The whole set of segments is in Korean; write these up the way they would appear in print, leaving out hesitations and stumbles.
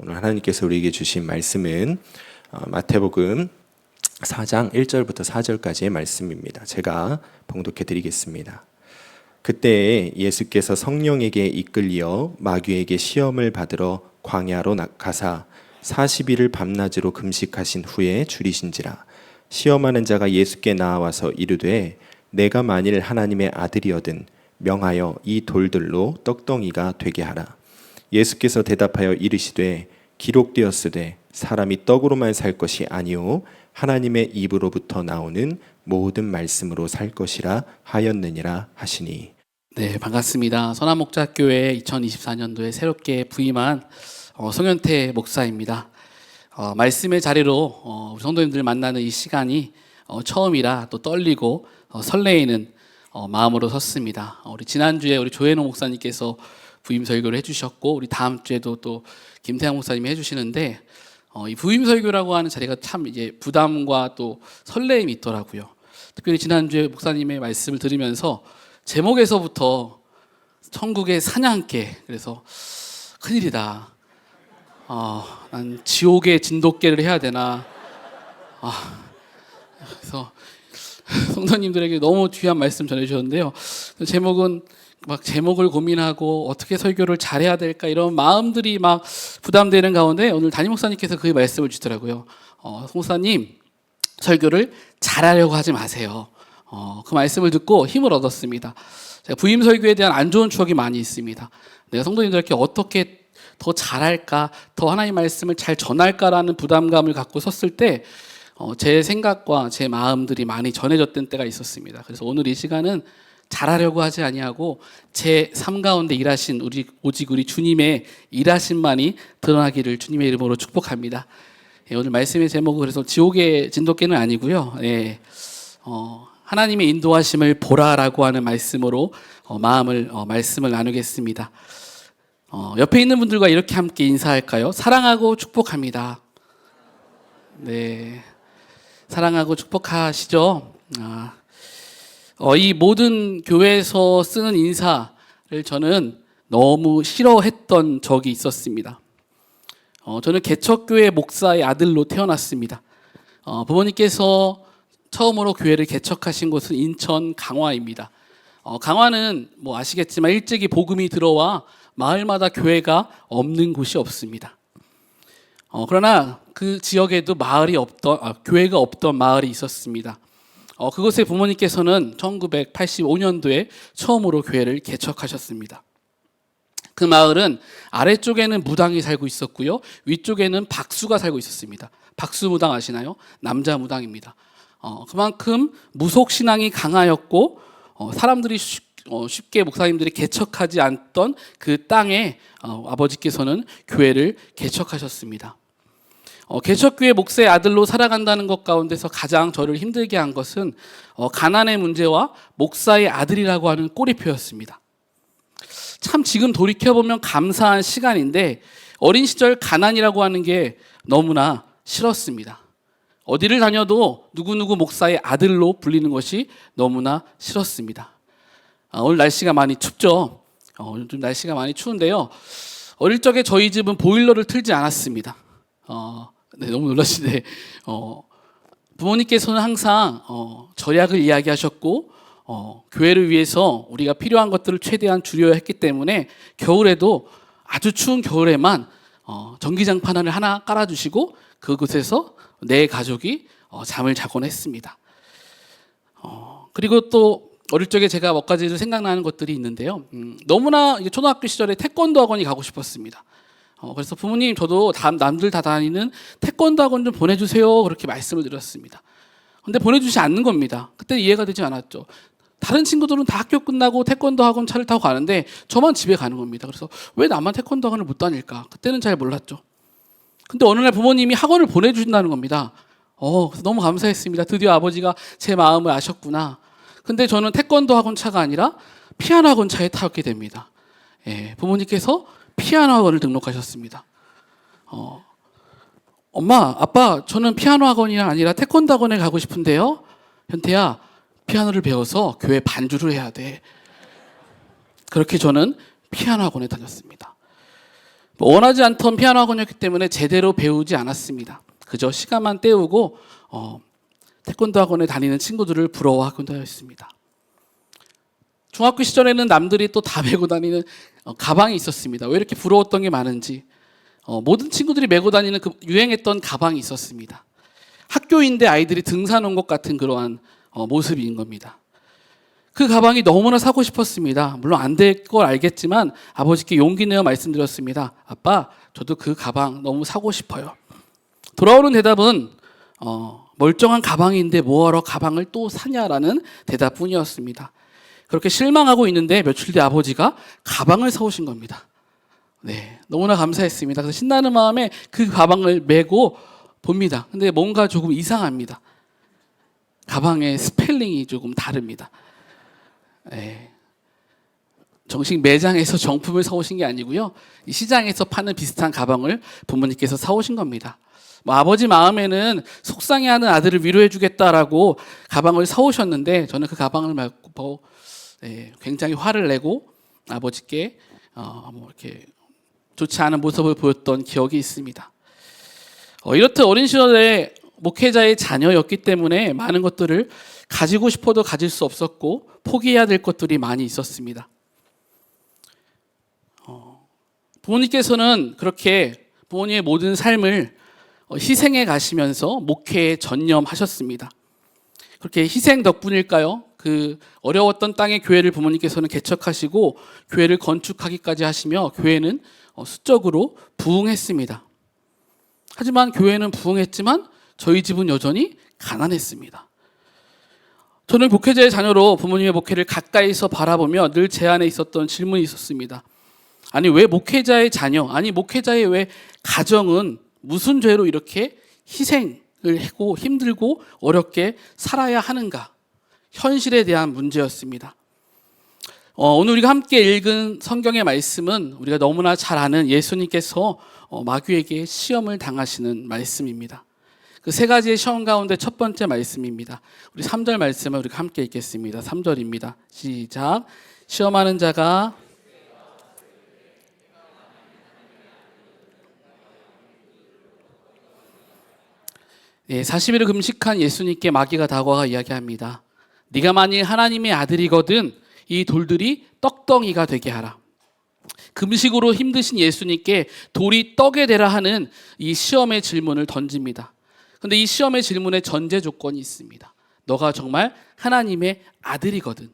오늘 하나님께서 우리에게 주신 말씀은 마태복음 4장 1절부터 4절까지의 말씀입니다. 제가 봉독해 드리겠습니다. 그때 예수께서 성령에게 이끌리어 마귀에게 시험을 받으러 광야로 가사 40일을 밤낮으로 금식하신 후에 줄이신지라. 시험하는 자가 예수께 나와서 이르되 내가 만일 하나님의 아들이거든 명하여 이 돌들로 떡덩이가 되게 하라. 예수께서 대답하여 이르시되 기록되었으되 사람이 떡으로만 살 것이 아니요 하나님의 입으로부터 나오는 모든 말씀으로 살 것이라 하였느니라 하시니. 네, 반갑습니다. 선한목자교회 2024년도에 새롭게 부임한 송현태 목사입니다. 말씀의 자리로 우리 성도님들 만나는 이 시간이 처음이라 또 떨리고 설레이는 마음으로 섰습니다. 우리 지난주에 우리 조혜노 목사님께서 부임 설교를 해주셨고 우리 다음 주에도 또 김태양 목사님이 해주시는데 이 부임 설교라고 하는 자리가 참 이제 부담과 또 설레임이 있더라고요. 특별히 지난주에 목사님의 말씀을 들으면서 제목에서부터 천국의 사냥개, 그래서 큰일이다. 난 지옥의 진돗개를 해야 되나. 그래서 성도님들에게 너무 귀한 말씀 전해주셨는데요. 제목은 막 제목을 고민하고 어떻게 설교를 잘해야 될까 이런 마음들이 막 부담되는 가운데 오늘 담임 목사님께서 그 말씀을 주시더라고요. 목사님, 설교를 잘하려고 하지 마세요. 그 말씀을 듣고 힘을 얻었습니다. 제가 부임 설교에 대한 안 좋은 추억이 많이 있습니다. 내가 성도님들께 어떻게 더 잘할까, 더 하나님의 말씀을 잘 전할까라는 부담감을 갖고 섰을 때 제 생각과 제 마음들이 많이 전해졌던 때가 있었습니다. 그래서 오늘 이 시간은 잘하려고 하지 아니하고 제 삶 가운데 일하신 오직 우리 주님의 일하심만이 드러나기를 주님의 이름으로 축복합니다. 오늘 말씀의 제목은 그래서 지옥의 진돗개는 아니고요. 하나님의 인도하심을 보라라고 하는 말씀으로 말씀을 나누겠습니다. 옆에 있는 분들과 이렇게 함께 인사할까요? 사랑하고 축복합니다. 네, 사랑하고 축복하시죠? 이 모든 교회에서 쓰는 인사를 저는 너무 싫어했던 적이 있었습니다. 저는 개척교회 목사의 아들로 태어났습니다. 부모님께서 처음으로 교회를 개척하신 곳은 인천 강화입니다. 강화는 뭐 아시겠지만 일찍이 복음이 들어와 마을마다 교회가 없는 곳이 없습니다. 그러나 그 지역에도 교회가 없던 마을이 있었습니다. 그곳에 부모님께서는 1985년도에 처음으로 교회를 개척하셨습니다. 그 마을은 아래쪽에는 무당이 살고 있었고요, 위쪽에는 박수가 살고 있었습니다. 박수 무당 아시나요? 남자 무당입니다. 그만큼 무속신앙이 강하였고 사람들이 쉽게 목사님들이 개척하지 않던 그 땅에 아버지께서는 교회를 개척하셨습니다. 개척교회 목사의 아들로 살아간다는 것 가운데서 가장 저를 힘들게 한 것은 가난의 문제와 목사의 아들이라고 하는 꼬리표였습니다. 참 지금 돌이켜보면 감사한 시간인데 어린 시절 가난이라고 하는 게 너무나 싫었습니다. 어디를 다녀도 누구누구 목사의 아들로 불리는 것이 너무나 싫었습니다. 오늘 날씨가 많이 춥죠? 오늘 좀 날씨가 많이 추운데요. 어릴 적에 저희 집은 보일러를 틀지 않았습니다. 네, 너무 놀라시네. 부모님께서는 항상 절약을 이야기하셨고 교회를 위해서 우리가 필요한 것들을 최대한 줄여야 했기 때문에 겨울에도 아주 추운 겨울에만 전기장판 하나 깔아주시고 그곳에서 내 가족이 잠을 자곤 했습니다. 그리고 또 어릴 적에 제가 몇 가지 생각나는 것들이 있는데요. 너무나 초등학교 시절에 태권도 학원이 가고 싶었습니다. 그래서 부모님, 저도 남들 다 다니는 태권도 학원 좀 보내주세요, 그렇게 말씀을 드렸습니다. 근데 보내주지 않는 겁니다. 그때 이해가 되지 않았죠. 다른 친구들은 다 학교 끝나고 태권도 학원 차를 타고 가는데 저만 집에 가는 겁니다. 그래서 왜 나만 태권도 학원을 못 다닐까? 그때는 잘 몰랐죠. 근데 어느 날 부모님이 학원을 보내주신다는 겁니다. 그래서 너무 감사했습니다. 드디어 아버지가 제 마음을 아셨구나. 근데 저는 태권도 학원 차가 아니라 피아노 학원 차에 타게 됩니다. 부모님께서 피아노 학원을 등록하셨습니다. 엄마, 아빠, 저는 피아노 학원이 아니라 태권도 학원에 가고 싶은데요. 현태야, 피아노를 배워서 교회 반주를 해야 돼. 그렇게 저는 피아노 학원에 다녔습니다. 원하지 않던 피아노 학원이었기 때문에 제대로 배우지 않았습니다. 그저 시간만 때우고 태권도 학원에 다니는 친구들을 부러워하기도 하였습니다. 중학교 시절에는 남들이 또 다 메고 다니는 가방이 있었습니다. 왜 이렇게 부러웠던 게 많은지 모든 친구들이 메고 다니는 그 유행했던 가방이 있었습니다. 학교인데 아이들이 등산 온 것 같은 그러한 모습인 겁니다. 그 가방이 너무나 사고 싶었습니다. 물론 안 될 걸 알겠지만 아버지께 용기 내어 말씀드렸습니다. 아빠, 저도 그 가방 너무 사고 싶어요. 돌아오는 대답은 멀쩡한 가방인데 뭐하러 가방을 또 사냐라는 대답뿐이었습니다. 그렇게 실망하고 있는데 며칠 뒤 아버지가 가방을 사오신 겁니다. 네, 너무나 감사했습니다. 그래서 신나는 마음에 그 가방을 메고 봅니다. 근데 뭔가 조금 이상합니다. 가방의 스펠링이 조금 다릅니다. 네. 정식 매장에서 정품을 사오신 게 아니고요. 시장에서 파는 비슷한 가방을 부모님께서 사오신 겁니다. 아버지 마음에는 속상해하는 아들을 위로해주겠다라고 가방을 사오셨는데 저는 그 가방을 받고 굉장히 화를 내고 아버지께 이렇게 좋지 않은 모습을 보였던 기억이 있습니다. 이렇듯 어린 시절에 목회자의 자녀였기 때문에 많은 것들을 가지고 싶어도 가질 수 없었고 포기해야 될 것들이 많이 있었습니다. 부모님께서는 그렇게 부모님의 모든 삶을 희생해 가시면서 목회에 전념하셨습니다. 그렇게 희생 덕분일까요? 그 어려웠던 땅의 교회를 부모님께서는 개척하시고 교회를 건축하기까지 하시며 교회는 수적으로 부흥했습니다. 하지만 교회는 부흥했지만 저희 집은 여전히 가난했습니다. 저는 목회자의 자녀로 부모님의 목회를 가까이서 바라보며 늘 제 안에 있었던 질문이 있었습니다. 아니 왜 목회자의 자녀, 아니 목회자의 왜 가정은 무슨 죄로 이렇게 희생을 하고 힘들고 어렵게 살아야 하는가? 현실에 대한 문제였습니다. 오늘 우리가 함께 읽은 성경의 말씀은 우리가 너무나 잘 아는 예수님께서 마귀에게 시험을 당하시는 말씀입니다. 그 세 가지의 시험 가운데 첫 번째 말씀입니다. 우리 3절 말씀을 우리가 함께 읽겠습니다. 3절입니다. 시작. 시험하는 자가 네, 40일을 금식한 예수님께 마귀가 다가와 이야기합니다. 네가 만일 하나님의 아들이거든 이 돌들이 떡덩이가 되게 하라. 금식으로 힘드신 예수님께 돌이 떡이 되라 하는 이 시험의 질문을 던집니다. 그런데 이 시험의 질문에 전제 조건이 있습니다. 너가 정말 하나님의 아들이거든.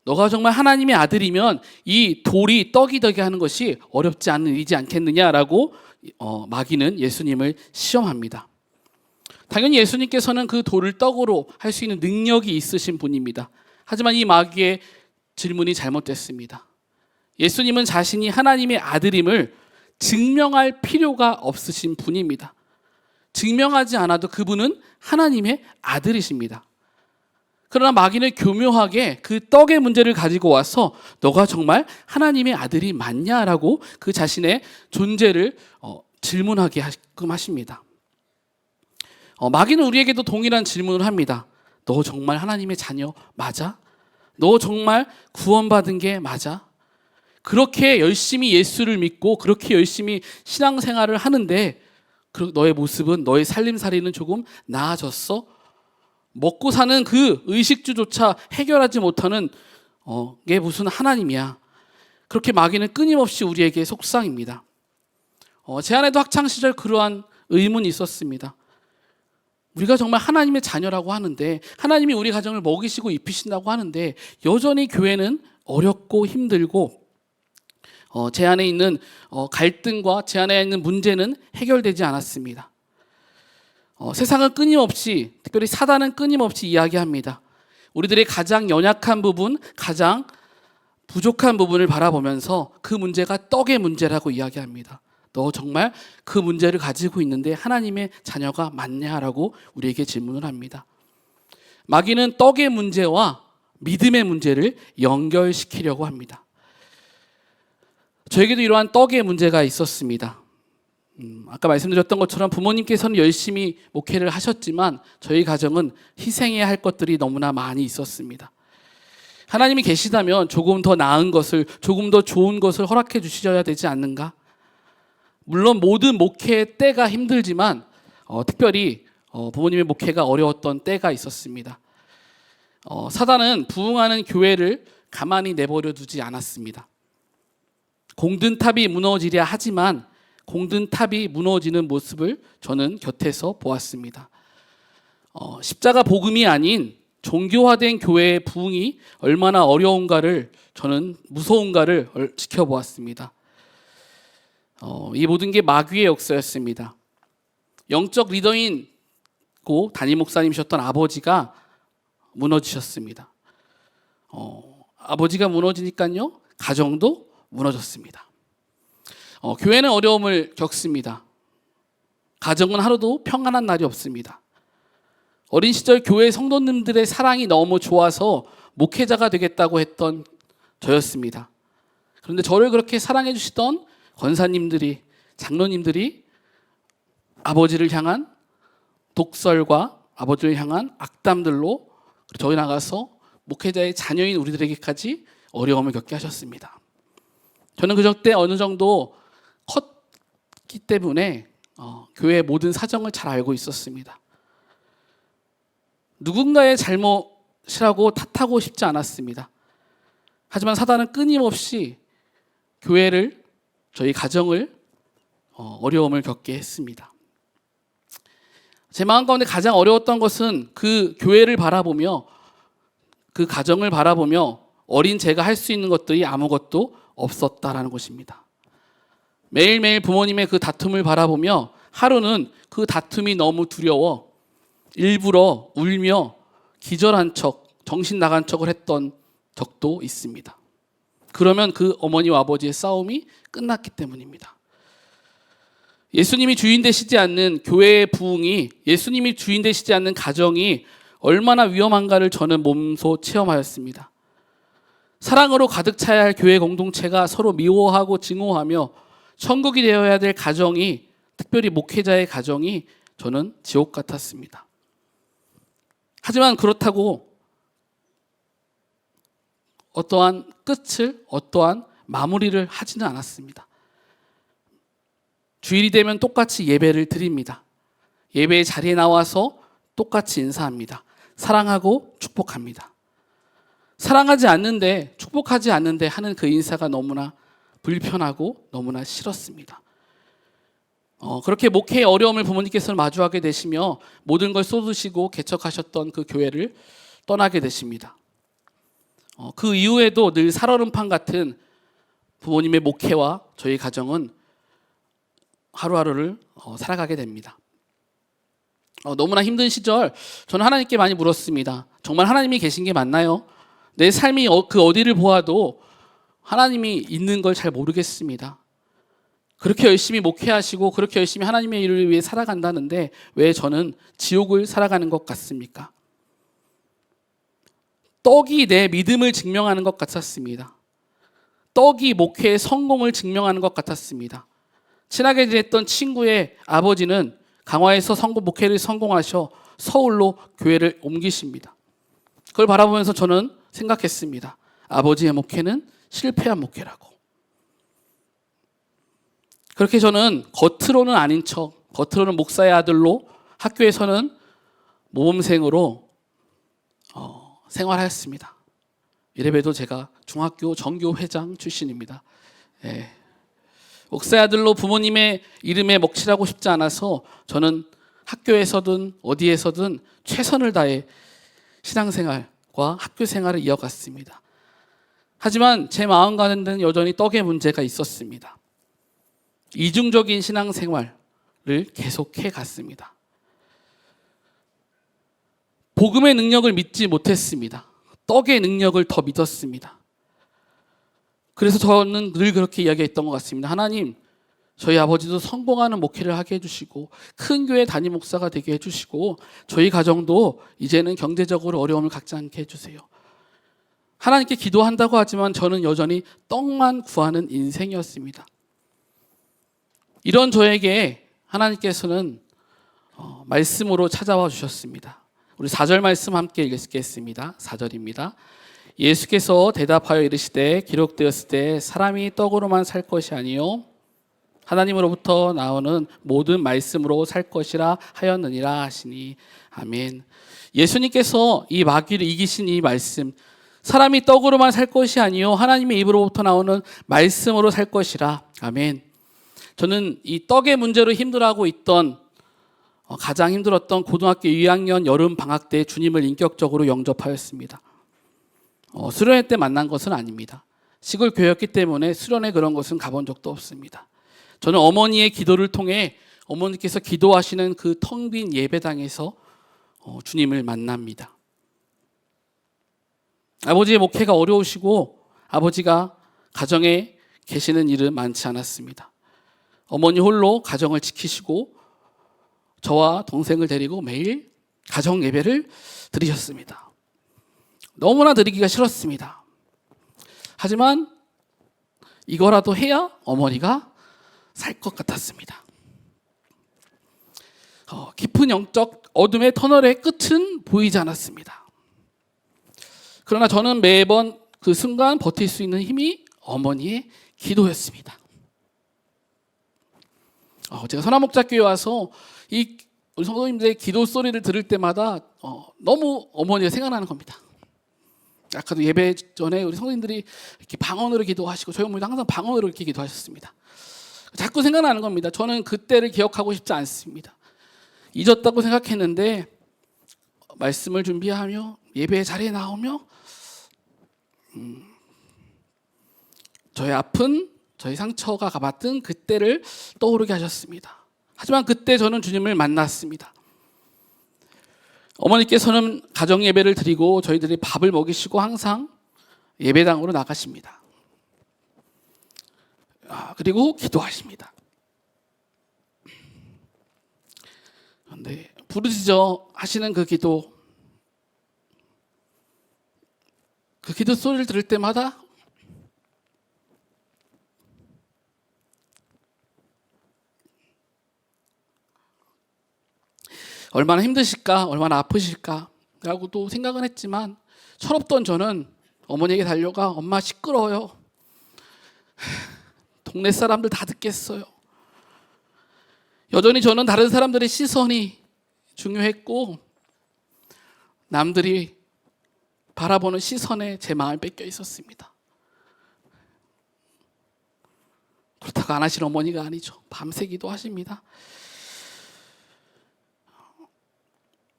너가 정말 하나님의 아들이면 이 돌이 떡이 되게 하는 것이 어렵지 않지 않겠느냐라고 마귀는 예수님을 시험합니다. 당연히 예수님께서는 그 돌을 떡으로 할 수 있는 능력이 있으신 분입니다. 하지만 이 마귀의 질문이 잘못됐습니다. 예수님은 자신이 하나님의 아들임을 증명할 필요가 없으신 분입니다. 증명하지 않아도 그분은 하나님의 아들이십니다. 그러나 마귀는 교묘하게 그 떡의 문제를 가지고 와서 너가 정말 하나님의 아들이 맞냐라고 그 자신의 존재를 질문하게 하게끔 하십니다. 마귀는 우리에게도 동일한 질문을 합니다. 너 정말 하나님의 자녀 맞아? 너 정말 구원받은 게 맞아? 그렇게 열심히 예수를 믿고 그렇게 열심히 신앙생활을 하는데 너의 모습은, 너의 살림살이는 조금 나아졌어? 먹고 사는 그 의식주조차 해결하지 못하는 게 무슨 하나님이야? 그렇게 마귀는 끊임없이 우리에게 속상입니다. 제 안에도 학창시절 그러한 의문이 있었습니다. 우리가 정말 하나님의 자녀라고 하는데 하나님이 우리 가정을 먹이시고 입히신다고 하는데 여전히 교회는 어렵고 힘들고 제 안에 있는 갈등과 제 안에 있는 문제는 해결되지 않았습니다. 세상은 끊임없이, 특별히 사단은 끊임없이 이야기합니다. 우리들의 가장 연약한 부분, 가장 부족한 부분을 바라보면서 그 문제가 떡의 문제라고 이야기합니다. 너 정말 그 문제를 가지고 있는데 하나님의 자녀가 맞냐라고 우리에게 질문을 합니다. 마귀는 떡의 문제와 믿음의 문제를 연결시키려고 합니다. 저에게도 이러한 떡의 문제가 있었습니다. 아까 말씀드렸던 것처럼 부모님께서는 열심히 목회를 하셨지만 저희 가정은 희생해야 할 것들이 너무나 많이 있었습니다. 하나님이 계시다면 조금 더 나은 것을, 조금 더 좋은 것을 허락해 주셔야 되지 않는가? 물론 모든 목회의 때가 힘들지만 특별히 부모님의 목회가 어려웠던 때가 있었습니다. 사단은 부흥하는 교회를 가만히 내버려 두지 않았습니다. 공든탑이 무너지려 하지만 공든탑이 무너지는 모습을 저는 곁에서 보았습니다. 십자가 복음이 아닌 종교화된 교회의 부흥이 얼마나 어려운가를, 저는 무서운가를 지켜보았습니다. 이 모든 게 마귀의 역사였습니다. 영적 리더인고 담임 목사님이셨던 아버지가 무너지셨습니다. 아버지가 무너지니까요, 가정도 무너졌습니다. 교회는 어려움을 겪습니다. 가정은 하루도 평안한 날이 없습니다. 어린 시절 교회 성도님들의 사랑이 너무 좋아서 목회자가 되겠다고 했던 저였습니다. 그런데 저를 그렇게 사랑해 주시던 권사님들이, 장로님들이 아버지를 향한 독설과 아버지를 향한 악담들로 저희 나가서 목회자의 자녀인 우리들에게까지 어려움을 겪게 하셨습니다. 저는 그때 어느 정도 컸기 때문에 교회의 모든 사정을 잘 알고 있었습니다. 누군가의 잘못이라고 탓하고 싶지 않았습니다. 하지만 사단은 끊임없이 교회를, 저희 가정을 어려움을 겪게 했습니다. 제 마음 가운데 가장 어려웠던 것은 그 교회를 바라보며, 그 가정을 바라보며 어린 제가 할 수 있는 것들이 아무것도 없었다라는 것입니다. 매일매일 부모님의 그 다툼을 바라보며 하루는 그 다툼이 너무 두려워 일부러 울며 기절한 척, 정신 나간 척을 했던 적도 있습니다. 그러면 그 어머니와 아버지의 싸움이 끝났기 때문입니다. 예수님이 주인 되시지 않는 교회의 부흥이, 예수님이 주인 되시지 않는 가정이 얼마나 위험한가를 저는 몸소 체험하였습니다. 사랑으로 가득 차야 할 교회 공동체가 서로 미워하고 증오하며 천국이 되어야 될 가정이, 특별히 목회자의 가정이 저는 지옥 같았습니다. 하지만 그렇다고 어떠한 끝을, 어떠한 마무리를 하지는 않았습니다. 주일이 되면 똑같이 예배를 드립니다. 예배의 자리에 나와서 똑같이 인사합니다. 사랑하고 축복합니다. 사랑하지 않는데, 축복하지 않는데 하는 그 인사가 너무나 불편하고 너무나 싫었습니다. 그렇게 목회의 어려움을 부모님께서는 마주하게 되시며 모든 걸 쏟으시고 개척하셨던 그 교회를 떠나게 되십니다. 그 이후에도 늘 살얼음판 같은 부모님의 목회와 저희 가정은 하루하루를 살아가게 됩니다. 너무나 힘든 시절 저는 하나님께 많이 물었습니다. 정말 하나님이 계신 게 맞나요? 내 삶이 그 어디를 보아도 하나님이 있는 걸 잘 모르겠습니다. 그렇게 열심히 목회하시고 그렇게 열심히 하나님의 일을 위해 살아간다는데 왜 저는 지옥을 살아가는 것 같습니까? 떡이 내 믿음을 증명하는 것 같았습니다. 떡이 목회의 성공을 증명하는 것 같았습니다. 친하게 지냈던 친구의 아버지는 강화에서 목회를 성공하셔 서울로 교회를 옮기십니다. 그걸 바라보면서 저는 생각했습니다. 아버지의 목회는 실패한 목회라고. 그렇게 저는 겉으로는 아닌 척, 겉으로는 목사의 아들로 학교에서는 모범생으로 생활하였습니다. 이래봬도 제가 중학교 전교 회장 출신입니다. 목사의 아들로 부모님의 이름에 먹칠하고 싶지 않아서 저는 학교에서든 어디에서든 최선을 다해 신앙생활과 학교 생활을 이어갔습니다. 하지만 제 마음 가운데는 여전히 떡의 문제가 있었습니다. 이중적인 신앙생활을 계속해 갔습니다. 복음의 능력을 믿지 못했습니다. 떡의 능력을 더 믿었습니다. 그래서 저는 늘 그렇게 이야기했던 것 같습니다. 하나님, 저희 아버지도 성공하는 목회를 하게 해주시고 큰 교회 담임 목사가 되게 해주시고 저희 가정도 이제는 경제적으로 어려움을 갖지 않게 해주세요. 하나님께 기도한다고 하지만 저는 여전히 떡만 구하는 인생이었습니다. 이런 저에게 하나님께서는 말씀으로 찾아와 주셨습니다. 우리 4절 말씀 함께 읽겠습니다. 4절입니다. 예수께서 대답하여 이르시되 기록되었을 때 사람이 떡으로만 살 것이 아니요 하나님으로부터 나오는 모든 말씀으로 살 것이라 하였느니라 하시니. 아멘. 예수님께서 이 마귀를 이기신 이 말씀, 사람이 떡으로만 살 것이 아니요 하나님의 입으로부터 나오는 말씀으로 살 것이라. 아멘. 저는 이 떡의 문제로 힘들어하고 있던 가장 힘들었던 고등학교 2학년 여름 방학 때 주님을 인격적으로 영접하였습니다. 수련회 때 만난 것은 아닙니다. 시골 교회였기 때문에 수련회 그런 것은 가본 적도 없습니다. 저는 어머니의 기도를 통해 어머니께서 기도하시는 그 텅 빈 예배당에서 주님을 만납니다. 아버지의 목회가 어려우시고 아버지가 가정에 계시는 일은 많지 않았습니다. 어머니 홀로 가정을 지키시고 저와 동생을 데리고 매일 가정 예배를 드리셨습니다. 너무나 드리기가 싫었습니다. 하지만 이거라도 해야 어머니가 살 것 같았습니다. 깊은 영적 어둠의 터널의 끝은 보이지 않았습니다. 그러나 저는 매번 그 순간 버틸 수 있는 힘이 어머니의 기도였습니다. 제가 선화목자교회 와서 이 우리 성도님들의 기도 소리를 들을 때마다 너무 어머니가 생각나는 겁니다. 아까도 예배 전에 우리 성도님들이 이렇게 방언으로 기도하시고 저희 어머니도 항상 방언으로 이렇게 기도하셨습니다. 자꾸 생각나는 겁니다. 저는 그때를 기억하고 싶지 않습니다. 잊었다고 생각했는데 말씀을 준비하며 예배 자리에 나오며 저의 아픈 저희 상처가 가봤던 그때를 떠오르게 하셨습니다. 하지만 그때 저는 주님을 만났습니다. 어머니께서는 가정 예배를 드리고 저희들이 밥을 먹이시고 항상 예배당으로 나가십니다. 그리고 기도하십니다. 그런데 부르짖어 하시는 그 기도 소리를 들을 때마다 얼마나 힘드실까, 얼마나 아프실까 라고도 생각은 했지만 철없던 저는 어머니에게 달려가 엄마 시끄러워요. 동네 사람들 다 듣겠어요. 여전히 저는 다른 사람들의 시선이 중요했고 남들이 바라보는 시선에 제 마음이 뺏겨 있었습니다. 그렇다고 안 하시는 어머니가 아니죠. 밤새 기도하십니다.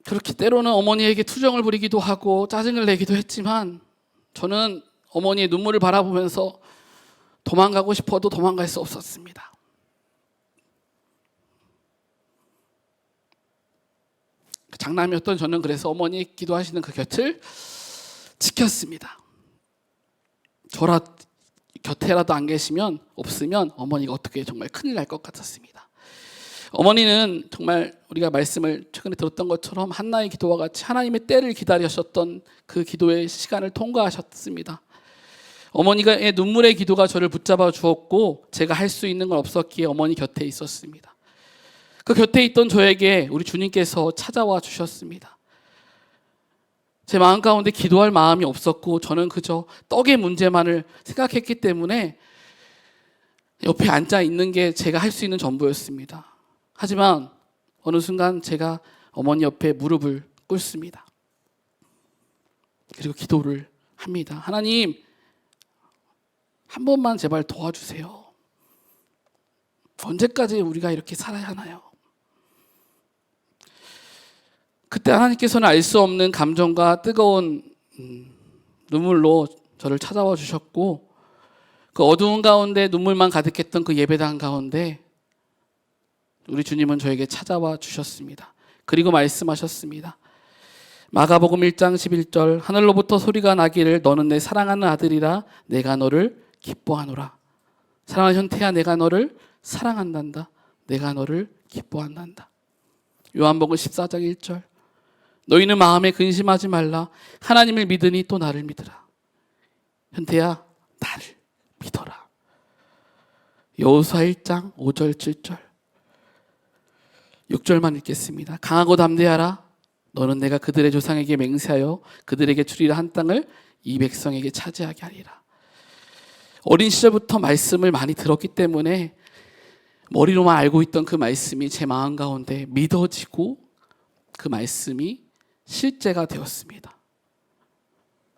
그렇게 때로는 어머니에게 투정을 부리기도 하고 짜증을 내기도 했지만 저는 어머니의 눈물을 바라보면서 도망가고 싶어도 도망갈 수 없었습니다. 장남이었던 저는 그래서 어머니 기도하시는 그 곁을 지켰습니다. 저라 곁에라도 안 계시면 없으면 어머니가 어떻게 정말 큰일 날 것 같았습니다. 어머니는 정말 우리가 말씀을 최근에 들었던 것처럼 한나의 기도와 같이 하나님의 때를 기다리셨던 그 기도의 시간을 통과하셨습니다. 어머니의 눈물의 기도가 저를 붙잡아 주었고 제가 할 수 있는 건 없었기에 어머니 곁에 있었습니다. 그 곁에 있던 저에게 우리 주님께서 찾아와 주셨습니다. 제 마음 가운데 기도할 마음이 없었고 저는 그저 떡의 문제만을 생각했기 때문에 옆에 앉아 있는 게 제가 할 수 있는 전부였습니다. 하지만 어느 순간 제가 어머니 옆에 무릎을 꿇습니다. 그리고 기도를 합니다. 하나님, 한 번만 제발 도와주세요. 언제까지 우리가 이렇게 살아야 하나요? 그때 하나님께서는 알 수 없는 감정과 뜨거운 눈물로 저를 찾아와 주셨고 그 어두운 가운데 눈물만 가득했던 그 예배당 가운데 우리 주님은 저에게 찾아와 주셨습니다. 그리고 말씀하셨습니다. 마가복음 1장 11절 하늘로부터 소리가 나기를 너는 내 사랑하는 아들이라 내가 너를 기뻐하노라. 사랑하는 현태야 내가 너를 사랑한단다. 내가 너를 기뻐한단다. 요한복음 14장 1절 너희는 마음에 근심하지 말라. 하나님을 믿으니 또 나를 믿으라. 현태야 나를 믿어라. 여호수아 1장 5절 7절 6절만 읽겠습니다. 강하고 담대하라. 너는 내가 그들의 조상에게 맹세하여 그들에게 주리라 한 땅을 이 백성에게 차지하게 하리라. 어린 시절부터 말씀을 많이 들었기 때문에 머리로만 알고 있던 그 말씀이 제 마음 가운데 믿어지고 그 말씀이 실제가 되었습니다.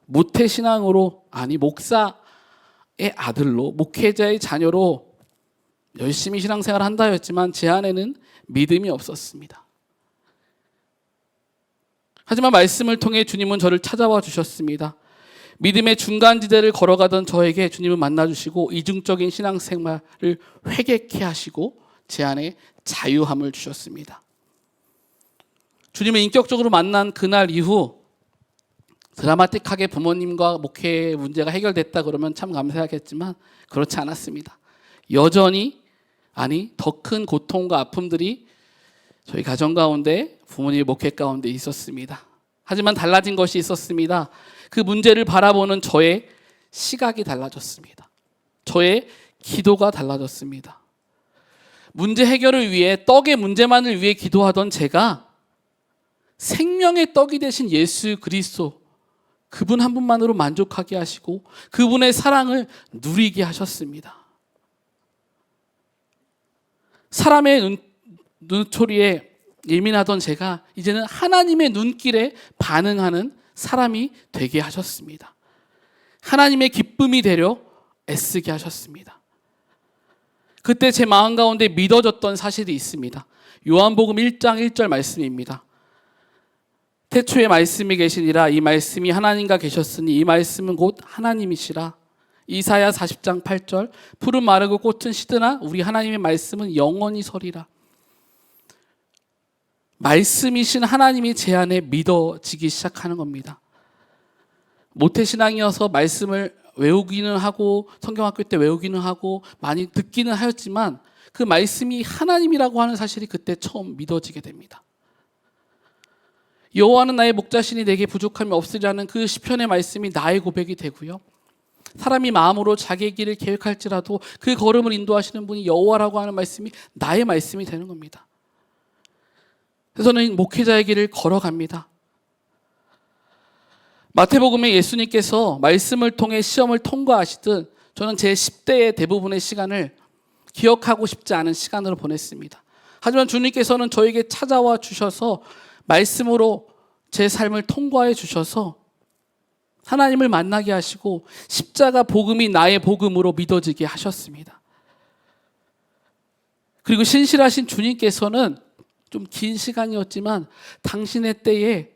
모태신앙으로, 아니 목사의 아들로, 목회자의 자녀로 열심히 신앙생활을 한다 했지만 제 안에는 믿음이 없었습니다. 하지만 말씀을 통해 주님은 저를 찾아와 주셨습니다. 믿음의 중간지대를 걸어가던 저에게 주님을 만나주시고 이중적인 신앙생활을 회개케 하시고 제 안에 자유함을 주셨습니다. 주님을 인격적으로 만난 그날 이후 드라마틱하게 부모님과 목회 문제가 해결됐다 그러면 참 감사하겠지만 그렇지 않았습니다. 여전히, 아니 더 큰 고통과 아픔들이 저희 가정 가운데, 부모님의 목회 가운데 있었습니다. 하지만 달라진 것이 있었습니다. 그 문제를 바라보는 저의 시각이 달라졌습니다. 저의 기도가 달라졌습니다. 문제 해결을 위해, 떡의 문제만을 위해 기도하던 제가 생명의 떡이 되신 예수 그리스도, 그분 한 분만으로 만족하게 하시고 그분의 사랑을 누리게 하셨습니다. 사람의 눈초리에 예민하던 제가 이제는 하나님의 눈길에 반응하는 사람이 되게 하셨습니다. 하나님의 기쁨이 되려 애쓰게 하셨습니다. 그때 제 마음 가운데 믿어졌던 사실이 있습니다. 요한복음 1장 1절 말씀입니다. 태초에 말씀이 계시니라, 이 말씀이 하나님과 계셨으니 이 말씀은 곧 하나님이시라. 이사야 40장 8절, 푸른 마르고 꽃은 시드나 우리 하나님의 말씀은 영원히 서리라. 말씀이신 하나님이 제 안에 믿어지기 시작하는 겁니다. 모태신앙이어서 말씀을 외우기는 하고 성경학교 때 외우기는 하고 많이 듣기는 하였지만 그 말씀이 하나님이라고 하는 사실이 그때 처음 믿어지게 됩니다. 여호와는 나의 목자시니 내게 부족함이 없으리라는 그 시편의 말씀이 나의 고백이 되고요. 사람이 마음으로 자기의 길을 계획할지라도 그 걸음을 인도하시는 분이 여호와라고 하는 말씀이 나의 말씀이 되는 겁니다. 그래서 저는 목회자의 길을 걸어갑니다. 마태복음에 예수님께서 말씀을 통해 시험을 통과하시듯 저는 제 10대의 대부분의 시간을 기억하고 싶지 않은 시간으로 보냈습니다. 하지만 주님께서는 저에게 찾아와 주셔서 말씀으로 제 삶을 통과해 주셔서 하나님을 만나게 하시고 십자가 복음이 나의 복음으로 믿어지게 하셨습니다. 그리고 신실하신 주님께서는 좀 긴 시간이었지만 당신의 때에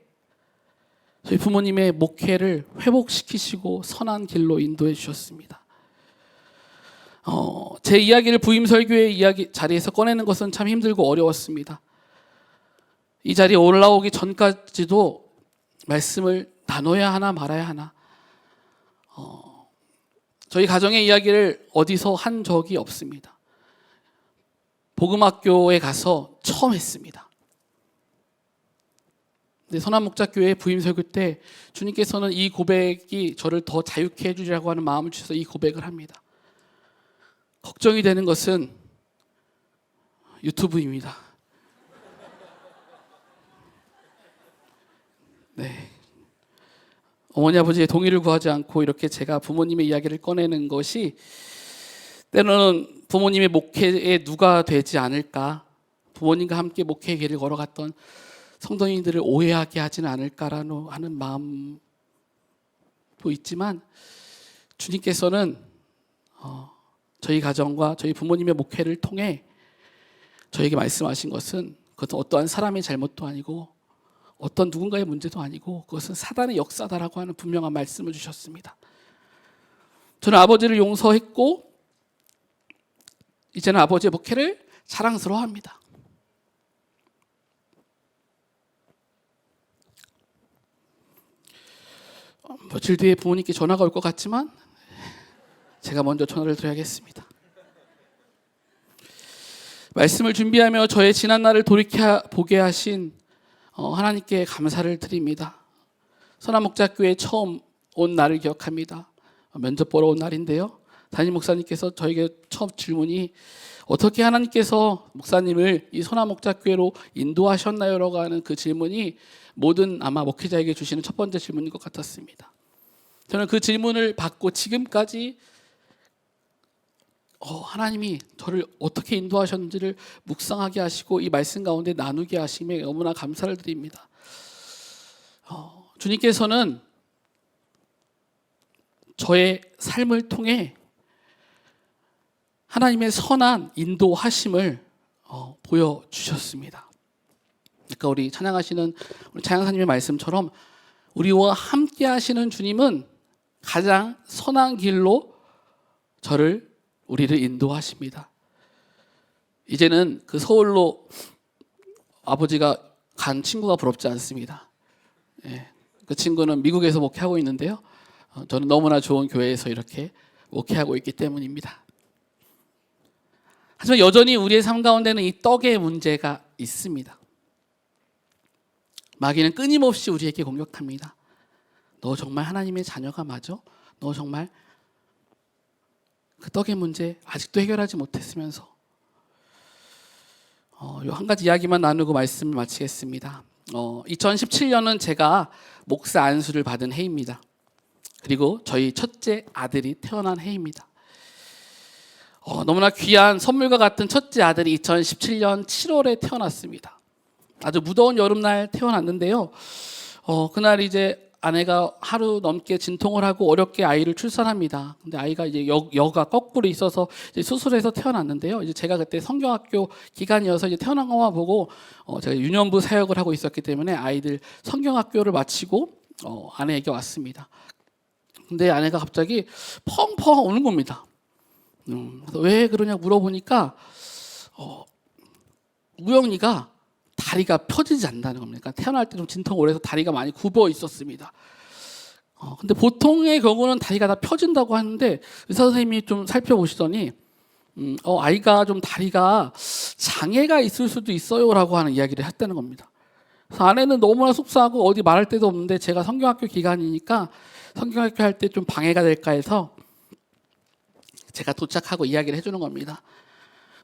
저희 부모님의 목회를 회복시키시고 선한 길로 인도해 주셨습니다. 제 이야기를 부임 설교의 이야기 자리에서 꺼내는 것은 참 힘들고 어려웠습니다. 이 자리에 올라오기 전까지도 말씀을 나눠야 하나 말아야 하나, 저희 가정의 이야기를 어디서 한 적이 없습니다. 복음학교에 가서 처음 했습니다. 근데 선한목자교회 부임 설교 때 주님께서는 이 고백이 저를 더 자유케 해주리라고 하는 마음을 주셔서 이 고백을 합니다. 걱정이 되는 것은 유튜브입니다. 네. 어머니 아버지의 동의를 구하지 않고 이렇게 제가 부모님의 이야기를 꺼내는 것이 때로는 부모님의 목회에 누가 되지 않을까, 부모님과 함께 목회의 길을 걸어갔던 성도님들을 오해하게 하지는 않을까라는 하는 마음도 있지만 주님께서는 저희 가정과 저희 부모님의 목회를 통해 저에게 말씀하신 것은 그것은 어떠한 사람의 잘못도 아니고 어떤 누군가의 문제도 아니고 그것은 사단의 역사다라고 하는 분명한 말씀을 주셨습니다. 저는 아버지를 용서했고 이제는 아버지의 목회를 자랑스러워합니다. 며칠 뒤에 부모님께 전화가 올 것 같지만 제가 먼저 전화를 드려야겠습니다. 말씀을 준비하며 저의 지난 날을 돌이켜보게 하신 하나님께 감사를 드립니다. 선한목자교회에 처음 온 날을 기억합니다. 면접 보러 온 날인데요. 담임 목사님께서 저에게 처음 질문이 어떻게 하나님께서 목사님을 이 선한목자교회로 인도하셨나요? 라고 하는 그 질문이 모든 아마 목회자에게 주시는 첫 번째 질문인 것 같았습니다. 저는 그 질문을 받고 지금까지 하나님이 저를 어떻게 인도하셨는지를 묵상하게 하시고 이 말씀 가운데 나누게 하심에 너무나 감사를 드립니다. 주님께서는 저의 삶을 통해 하나님의 선한 인도하심을 보여주셨습니다. 그러니까 우리 찬양하시는 우리 찬양사님의 말씀처럼 우리와 함께 하시는 주님은 가장 선한 길로 우리를 인도하십니다. 이제는 그 서울로 아버지가 간 친구가 부럽지 않습니다. 예, 그 친구는 미국에서 목회하고 있는데요. 저는 너무나 좋은 교회에서 이렇게 목회하고 있기 때문입니다. 하지만 여전히 우리의 삶 가운데는 이 떡의 문제가 있습니다. 마귀는 끊임없이 우리에게 공격합니다. 너 정말 하나님의 자녀가 맞아? 너 정말 그 떡의 문제 아직도 해결하지 못했으면서 한 가지 이야기만 나누고 말씀을 마치겠습니다. 2017년은 제가 목사 안수를 받은 해입니다. 그리고 저희 첫째 아들이 태어난 해입니다. 너무나 귀한 선물과 같은 첫째 아들이 2017년 7월에 태어났습니다. 아주 무더운 여름날 태어났는데요. 그날 이제 아내가 하루 넘게 진통을 하고 어렵게 아이를 출산합니다. 근데 아이가 이제 여가 거꾸로 있어서 이제 수술해서 태어났는데요. 이제 제가 그때 성경학교 기간이어서 이제 태어난 것만 보고 제가 유년부 사역을 하고 있었기 때문에 아이들 성경학교를 마치고 아내에게 왔습니다. 근데 아내가 갑자기 펑펑 우는 겁니다. 그래서 왜 그러냐 물어보니까 우영이가 다리가 펴지지 않는다는 겁니다. 그러니까 태어날 때 좀 진통을 오래 해서 다리가 많이 굽어 있었습니다. 근데 보통의 경우는 다리가 다 펴진다고 하는데 의사 선생님이 좀 살펴보시더니 아이가 좀 다리가 장애가 있을 수도 있어요라고 하는 이야기를 했다는 겁니다. 그래서 아내는 너무나 속상하고 어디 말할 데도 없는데 제가 성경학교 기간이니까 성경학교 할 때 좀 방해가 될까 해서 제가 도착하고 이야기를 해주는 겁니다.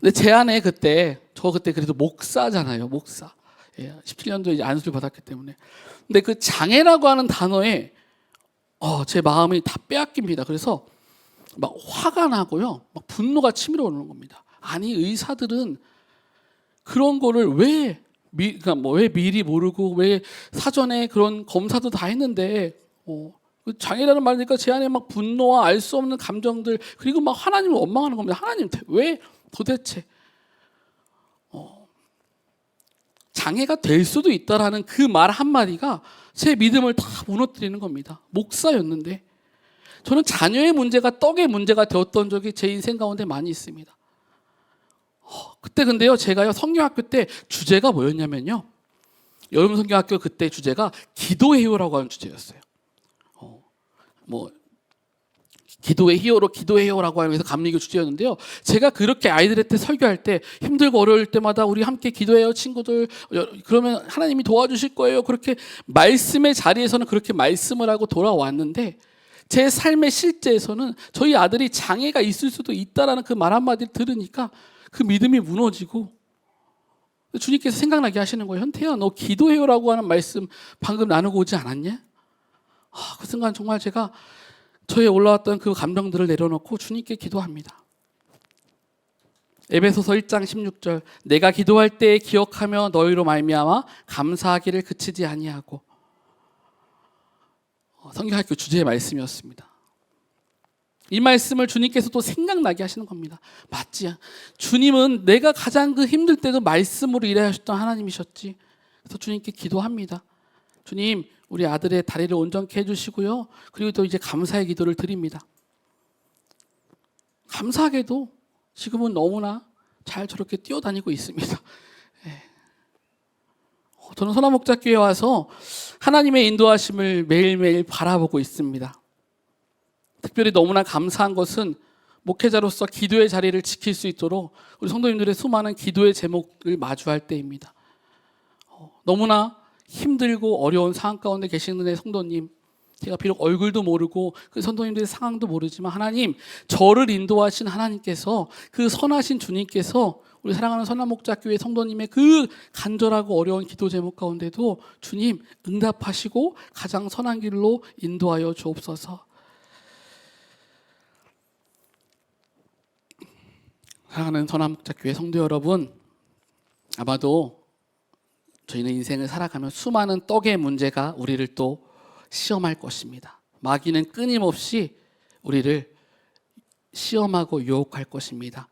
근데 제 아내 저 그때 그래도 목사잖아요, 목사. 17년도에 이제 안수를 받았기 때문에. 근데 그 장애라고 하는 단어에 제 마음이 다 빼앗깁니다. 그래서 막 화가 나고요, 막 분노가 치밀어 오르는 겁니다. 아니 의사들은 그런 거를 왜 미리 모르고 왜 사전에 그런 검사도 다 했는데 장애라는 말이니까 제 안에 막 분노와 알 수 없는 감정들 그리고 막 하나님을 원망하는 겁니다. 하나님 왜 도대체 장애가 될 수도 있다라는 그 말 한마디가 제 믿음을 다 무너뜨리는 겁니다. 목사였는데 저는 자녀의 문제가 떡의 문제가 되었던 적이 제 인생 가운데 많이 있습니다. 그때 근데요 제가요 성경학교 때 주제가 뭐였냐면요, 여름 성경학교 그때 주제가 기도해요라고 하는 주제였어요. 기도의 히어로 기도해요라고 하면서 감리교 주제였는데요. 제가 그렇게 아이들한테 설교할 때 힘들고 어려울 때마다 우리 함께 기도해요 친구들, 그러면 하나님이 도와주실 거예요. 그렇게 말씀의 자리에서는 그렇게 말씀을 하고 돌아왔는데 제 삶의 실제에서는 저희 아들이 장애가 있을 수도 있다라는 그 말 한마디를 들으니까 그 믿음이 무너지고 주님께서 생각나게 하시는 거예요. 현태야 너 기도해요라고 하는 말씀 방금 나누고 오지 않았냐? 그 순간 정말 제가 저에 올라왔던 그 감정들을 내려놓고 주님께 기도합니다. 에베소서 1장 16절 내가 기도할 때 기억하며 너희로 말미암아 감사하기를 그치지 아니하고, 성경학교 주제의 말씀이었습니다. 이 말씀을 주님께서 또 생각나게 하시는 겁니다. 맞지? 주님은 내가 가장 그 힘들 때도 말씀으로 일하셨던 하나님이셨지. 그래서 주님께 기도합니다. 주님 우리 아들의 다리를 온전케 해주시고요. 그리고 또 이제 감사의 기도를 드립니다. 감사하게도 지금은 너무나 잘 저렇게 뛰어다니고 있습니다. 저는 선화목자교회에 와서 하나님의 인도하심을 매일매일 바라보고 있습니다. 특별히 너무나 감사한 것은 목회자로서 기도의 자리를 지킬 수 있도록 우리 성도님들의 수많은 기도의 제목을 마주할 때입니다. 너무나 힘들고 어려운 상황 가운데 계시는 성도님, 제가 비록 얼굴도 모르고 그 성도님들의 상황도 모르지만 하나님, 저를 인도하신 하나님께서, 그 선하신 주님께서 우리 사랑하는 선한목자교회 성도님의 그 간절하고 어려운 기도 제목 가운데도 주님 응답하시고 가장 선한 길로 인도하여 주옵소서. 사랑하는 선한목자교회 성도 여러분, 아마도 저희는 인생을 살아가면 수많은 떡의 문제가 우리를 또 시험할 것입니다. 마귀는 끊임없이 우리를 시험하고 유혹할 것입니다.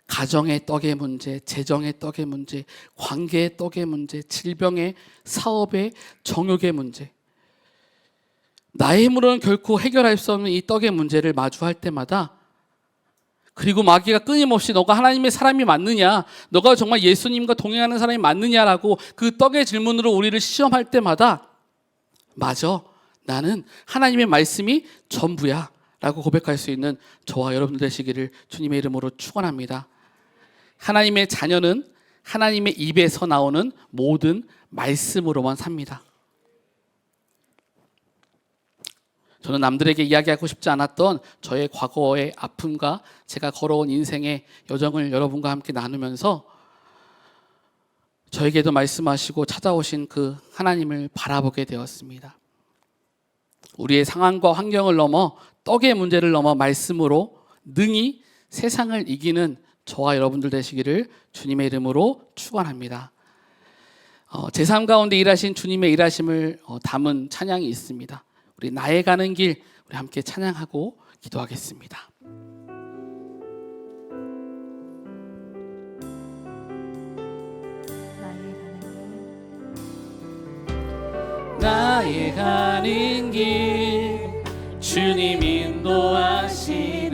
가정의 떡의 문제, 재정의 떡의 문제, 관계의 떡의 문제, 질병의, 사업의, 정욕의 문제. 나의 힘으로는 결코 해결할 수 없는 이 떡의 문제를 마주할 때마다, 그리고 마귀가 끊임없이 너가 하나님의 사람이 맞느냐, 너가 정말 예수님과 동행하는 사람이 맞느냐라고 그 떡의 질문으로 우리를 시험할 때마다, 맞아, 나는 하나님의 말씀이 전부야 라고 고백할 수 있는 저와 여러분들 되시기를 주님의 이름으로 축원합니다. 하나님의 자녀는 하나님의 입에서 나오는 모든 말씀으로만 삽니다. 저는 남들에게 이야기하고 싶지 않았던 저의 과거의 아픔과 제가 걸어온 인생의 여정을 여러분과 함께 나누면서 저에게도 말씀하시고 찾아오신 그 하나님을 바라보게 되었습니다. 우리의 상황과 환경을 넘어, 떡의 문제를 넘어 말씀으로 능히 세상을 이기는 저와 여러분들 되시기를 주님의 이름으로 축원합니다. 제 삶 가운데 일하신 주님의 일하심을 담은 찬양이 있습니다. 우리 나의 가는 길, 우리 함께 찬양하고 기도하겠습니다. 나의 가는 길 주님 인도하시네.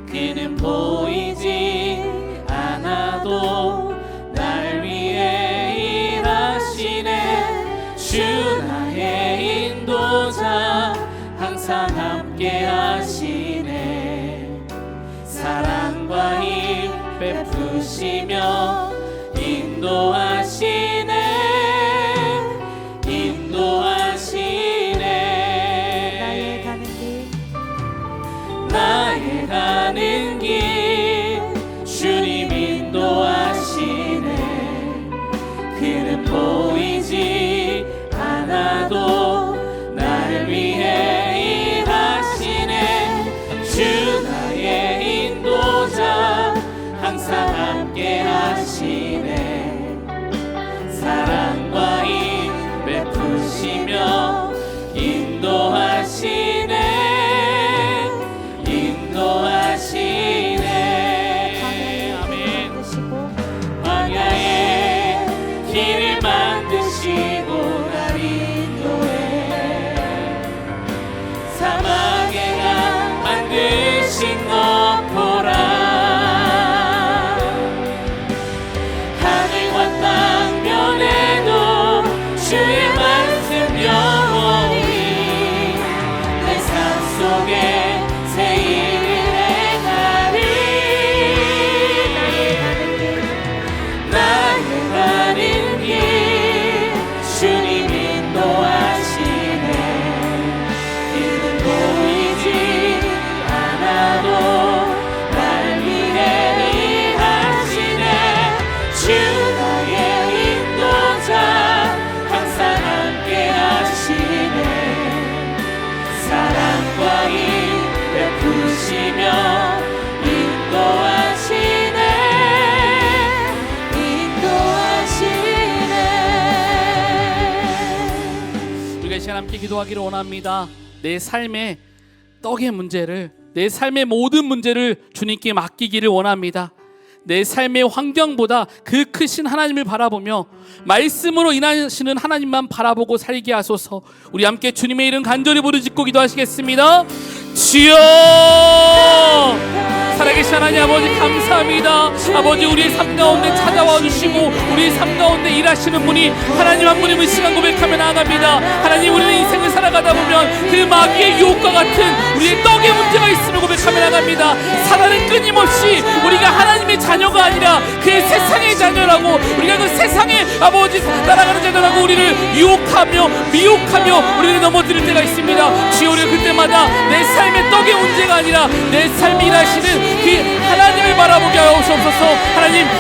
그는 보이지 않아도 날 위해 일하시네. 주 나의 인도자 항상 함께 하시네. 사랑과 힘 베푸시며 인도하시네. 나의 가는 길 주님 인도하시네. 그는 보이지 않아도 날 위해 일하시네. 주 나의 인도자 항상 함께 하시네. 사랑과 힘 베푸시며 인도하시네. 길을 만드시고 날 인도해. 사막에 강 만드신 것 보라. 하늘과 땅 면에도 주의 말씀 영원히 내 삶 속에 새 일을 행하리. 나의 가는 주님 인도하시네. 그는 보이지 않아도 날 위해 일하시네. 주 나의 인도자 항상 함께 하시네. 사랑과 힘 베푸시며 인도하시네. 우리가 이 시간 함께 기도하기를 원합니다. 내 삶의 떡의 문제를, 내 삶의 모든 문제를 주님께 맡기기를 원합니다. 내 삶의 환경보다 그 크신 하나님을 바라보며 말씀으로 인하시는 하나님만 바라보고 살게 하소서. 우리 함께 주님의 이름 간절히 부르짖고 기도하시겠습니다. 주여, 살아계신 하나님 아버지 감사합니다. 아버지, 우리의 삶 가운데 찾아와 주시고 우리의 삶 가운데 일하시는 분이 하나님 한 분임을 시간 고백하며 나아갑니다. 하나님, 우리는 인생을 살아가다 보면 그 마귀의 유혹과 같은 우리의 떡의 문제가 있음을 고백하며 나갑니다. 사단은 끊임없이 우리가 하나님의 자녀가 아니라 그 세상의 자녀라고, 우리가 그 세상의 아버지 따라가는 자녀라고 우리를 유혹하며 미혹하며 우리를 넘어뜨릴 때가 있습니다. 주여, 우리가 그때마다 내 삶의 떡의 문제가 아니라 내 삶이 일하시는 그 하나님을 바라보게 하옵소서.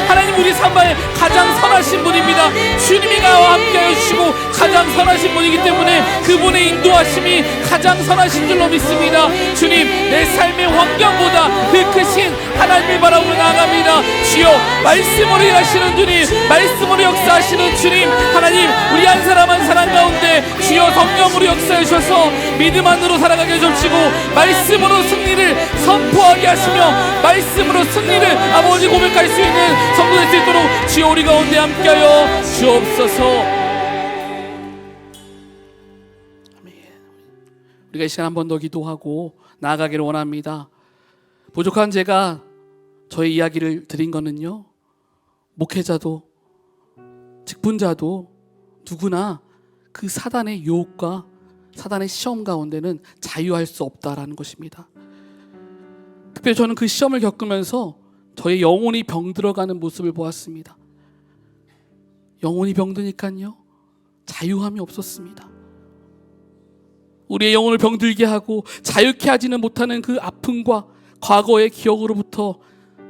하나님 우리 삶에 가장 선하신 분입니다. 주님이 나와 함께 해주시고 가장 선하신 분이기 때문에 그분의 인도하심이 가장 선하신 줄로 믿습니다. 주님, 내 삶의 환경보다 그 크신 하나님을 바라보며 나아갑니다. 주여, 말씀으로 일하시는 주님, 말씀으로 역사하시는 주님, 하나님, 우리 한 사람 한 사람 가운데 주여 성령으로 역사해 주셔서 믿음 안으로 살아가게 해주시고 말씀으로 승리를 선포하게 하시며 말씀으로 승리를 아버지 고백할 수 있는 성도 될 수 있도록 주여 우리 가운데 함께하여 주옵소서. 우리가 이 시간 한 번 더 기도하고 나아가기를 원합니다. 부족한 제가 저의 이야기를 드린 거는요, 목회자도 직분자도 누구나 그 사단의 유혹과 사단의 시험 가운데는 자유할 수 없다라는 것입니다. 특별히 저는 그 시험을 겪으면서 저의 영혼이 병들어가는 모습을 보았습니다. 영혼이 병드니까요, 자유함이 없었습니다. 우리의 영혼을 병들게 하고 자유케 하지는 못하는 그 아픔과 과거의 기억으로부터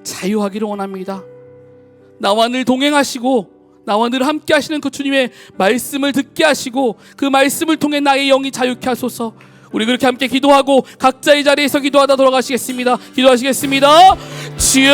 자유하기를 원합니다. 나와 늘 동행하시고 나와 늘 함께 하시는 그 주님의 말씀을 듣게 하시고 그 말씀을 통해 나의 영이 자유케 하소서. 우리 그렇게 함께 기도하고 각자의 자리에서 기도하다 돌아가시겠습니다. 기도하시겠습니다. 주여,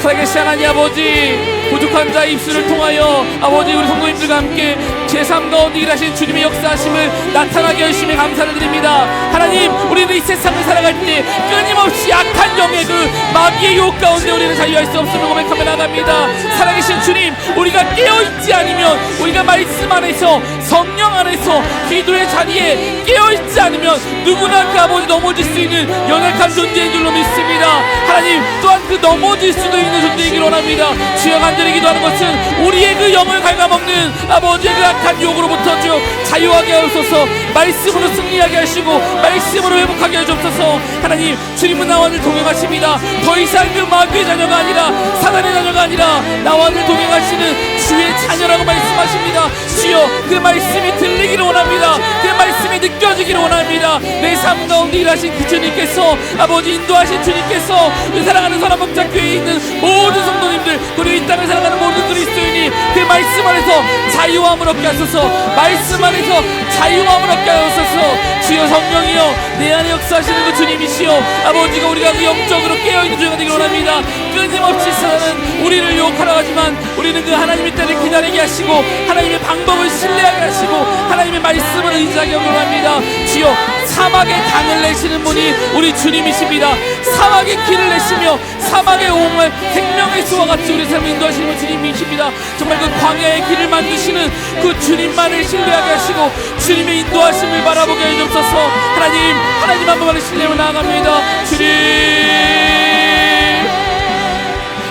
살아계신 하나님 아버지, 부족한 자의 입술을 통하여 아버지 우리 성도님들과 함께 제3 가운데 일하신 주님의 역사하심을 나타나게 하심에 감사를 드립니다. 하나님, 우리는 이 세상을 살아갈 때 끊임없이 악한 영의 그 마귀의 유혹 가운데 우리는 자유할 수 없음을 고백하며 나갑니다. 살아계신 주님, 우리가 깨어있지 않으면, 우리가 말씀 안에서 성령 안에서 기도의 자리에 깨어있지 않으면 누구나 그 아버지 넘어질 수 있는 연약한 존재인 줄로 믿습니다. 하나님, 또한 그 넘어질 수도 있는 존재이기를 원합니다. 주여, 간절히 기도하는 것은 우리의 그 영을 갉아먹는 아버지의 그 악한 유혹으로부터 주 자유하게 하옵소서. 말씀으로 승리하게 하시고 말씀으로 회복하게 하옵소서. 하나님, 주님은 나와 늘 동행하십니다. 더 이상 그 마귀의 자녀가 아니라 사단의 자녀가 아니라 나와 늘 동행하시는 주의 자녀라고 말씀하십니다. 주여, 그 말씀이 들리기를 원합니다. 그 말씀이 느껴지기를 원합니다. 내 삶 가운데 일하신 그 주님께서, 아버지 인도하신 주님께서 그 사랑하는 선한목장교회에 있는 모든 성도님들, 그리고 이 땅을 살아가는 모든 그리스도인이 그 말씀 안에서 자유함을 얻게 하소서. 말씀 안에서 자유함을 얻게 하소서. 주여, 성령이여, 내 안에 역사하시는 그 주님이시여, 아버지가 우리가 그 영적으로 깨어있는 주가 되기를 원합니다. 끊임없이 사는 우리를 유혹하려 하지만 우리는 그 하나님의 때를 기다리게 하시고 하나님의 방법을 신뢰하게 하시고 하나님의 말씀을 의지하게 하기를 원합니다. 주여, 사막의 강을 내시는 분이 우리 주님이십니다. 사막의 길을 내시며 사막의 오물 생명의 수와 같이 우리 삶을 인도하시는 분 주님이십니다. 정말 그 광야의 길을 만드시는 그 주님만을 신뢰하게 하시고 주님의 인도하심을 바라보게 해주옵소서. 하나님, 하나님 한 분만을 신뢰하며 나아갑니다. 주님,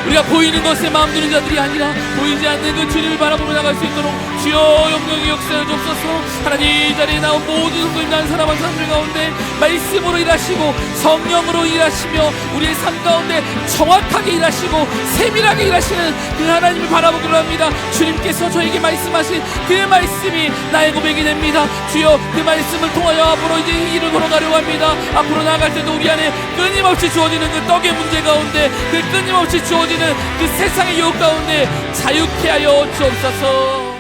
우리가 보이는 것에 마음 두는 자들이 아니라 보이지 않는 그 주님을 바라보며 나갈 수 있도록 주여 영광의 역사에 주옵소서. 하나님, 이 자리에 나온 모든 성도님 한 사람 한 사람들 가운데 말씀으로 일하시고 성령으로 일하시며 우리의 삶 가운데 정확하게 일하시고 세밀하게 일하시는 그 하나님을 바라보기로 합니다. 주님께서 저에게 말씀하신 그 말씀이 나의 고백이 됩니다. 주여, 그 말씀을 통하여 앞으로 이제 이 길을 걸어가려고 합니다. 앞으로 나아갈 때도 우리 안에 끊임없이 주어지는 그 떡의 문제 가운데, 그 끊임없이 주어지는 그 세상의 유혹 가운데 자유케 하여 주옵소서.